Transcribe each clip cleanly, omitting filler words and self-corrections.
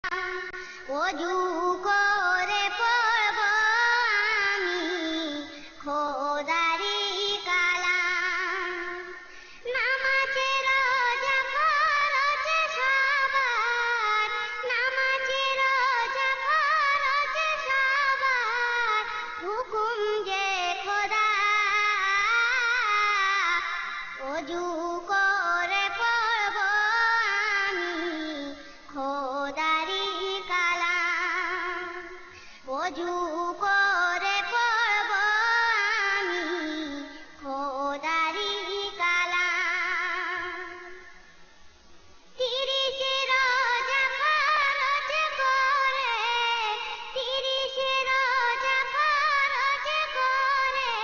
অজু করে পড়ব আমি খোদারি কালাম। নামাজে রোজা ফরজ সবার, নামাজে রোজা ফরজ সবার, হুকুম যে খোদা। অজু করে পড়ব আমি খোদারি কালাম। অজু করে পড়ব আমি খোদারি কালাম। 30 রোজা ফরজ করে, 30 রোজা ফরজ করে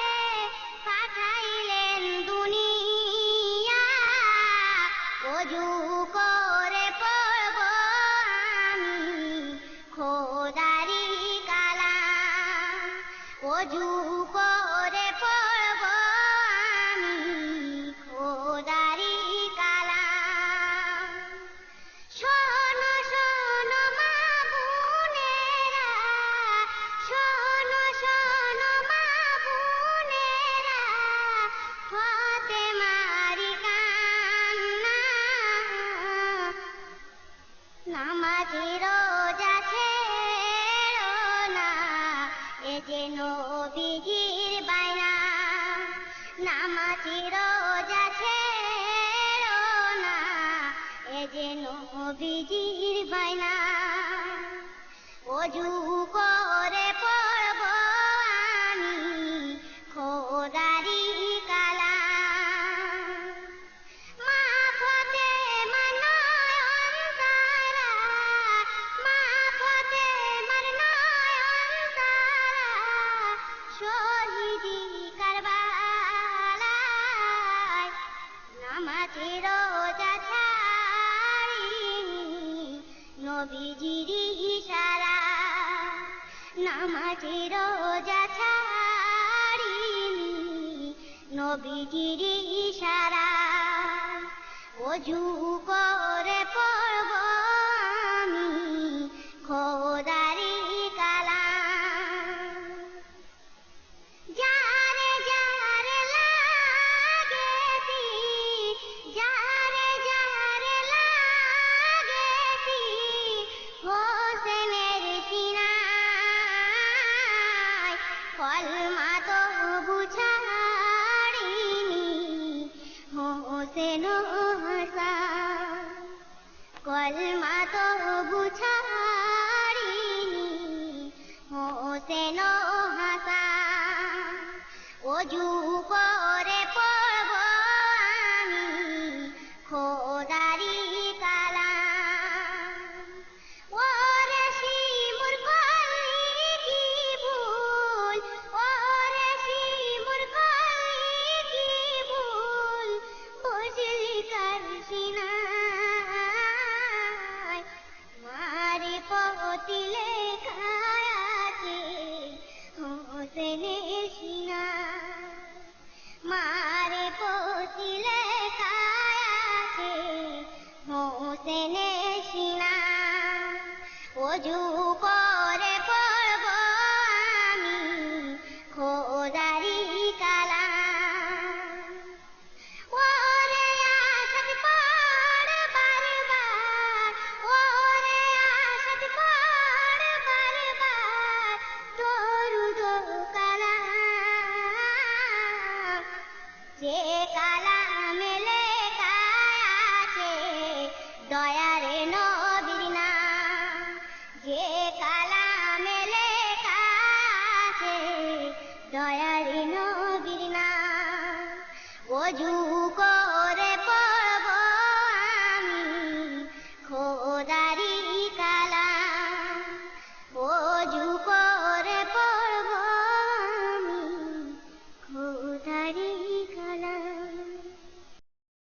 পাঠাইলেন দুনিয়া। অজু করে পড়ব আমি খোদারি কালাম। অজু করে পড়ব আমি খোদারি কালাম। শোনো শোনো মা বোনেরা, শোনো শোনো মা বোনেরা, ফাতেমারি কান্না। নামাজে রোজা ছেড়ো না, এ যে নবীজির বায়না। নামাজে রোজা ছেড়ো না, এ যে নবীজির বায়না। অজু করে পড়ব আমি খোদারি কালাম। মা ফাতেমা নয়ন তারা, মা ফাতেমার নয়ন তারা, শহীদি কারবালায়। নামাজে রোজা ছাড়িনি নবীজির ইশারা। নামাজে রোজা ছাড়িনি নবীজির ইশারা। অজু করে পড়ব আমি খোদারি কালাম। যারে যারে লাগে তীর, যারে যারে লাগে তীর, হোসেনের সিনায় কলমা তবু ছাড়িনি হোসেন হাসান। কলমা তবু ছাড়িনি হোসেন হাসান। অজু করে পড়ব আমি খোদারি কালাম। ওরে শিমুর কলি কি ভুল, ওরে শিমুর কলি কি ভুল, বসলি কার সিনায়। মারে পতি লেখা আছে হোসেনের সিনায়। মারে পতি লেখা আছে হোসেনের সিনায়। অজু করে পড়ব আমি খোদারি কালাম। ওরে আসাদ পড় বারবার, ওরে আসাদ পড় বারবার, দরুদ কালাম। যে কালামে লেখা আছে দয়ারে নবীর নাম। যে কালামে লেখা আছে দয়ারে নবীর নাম। অজু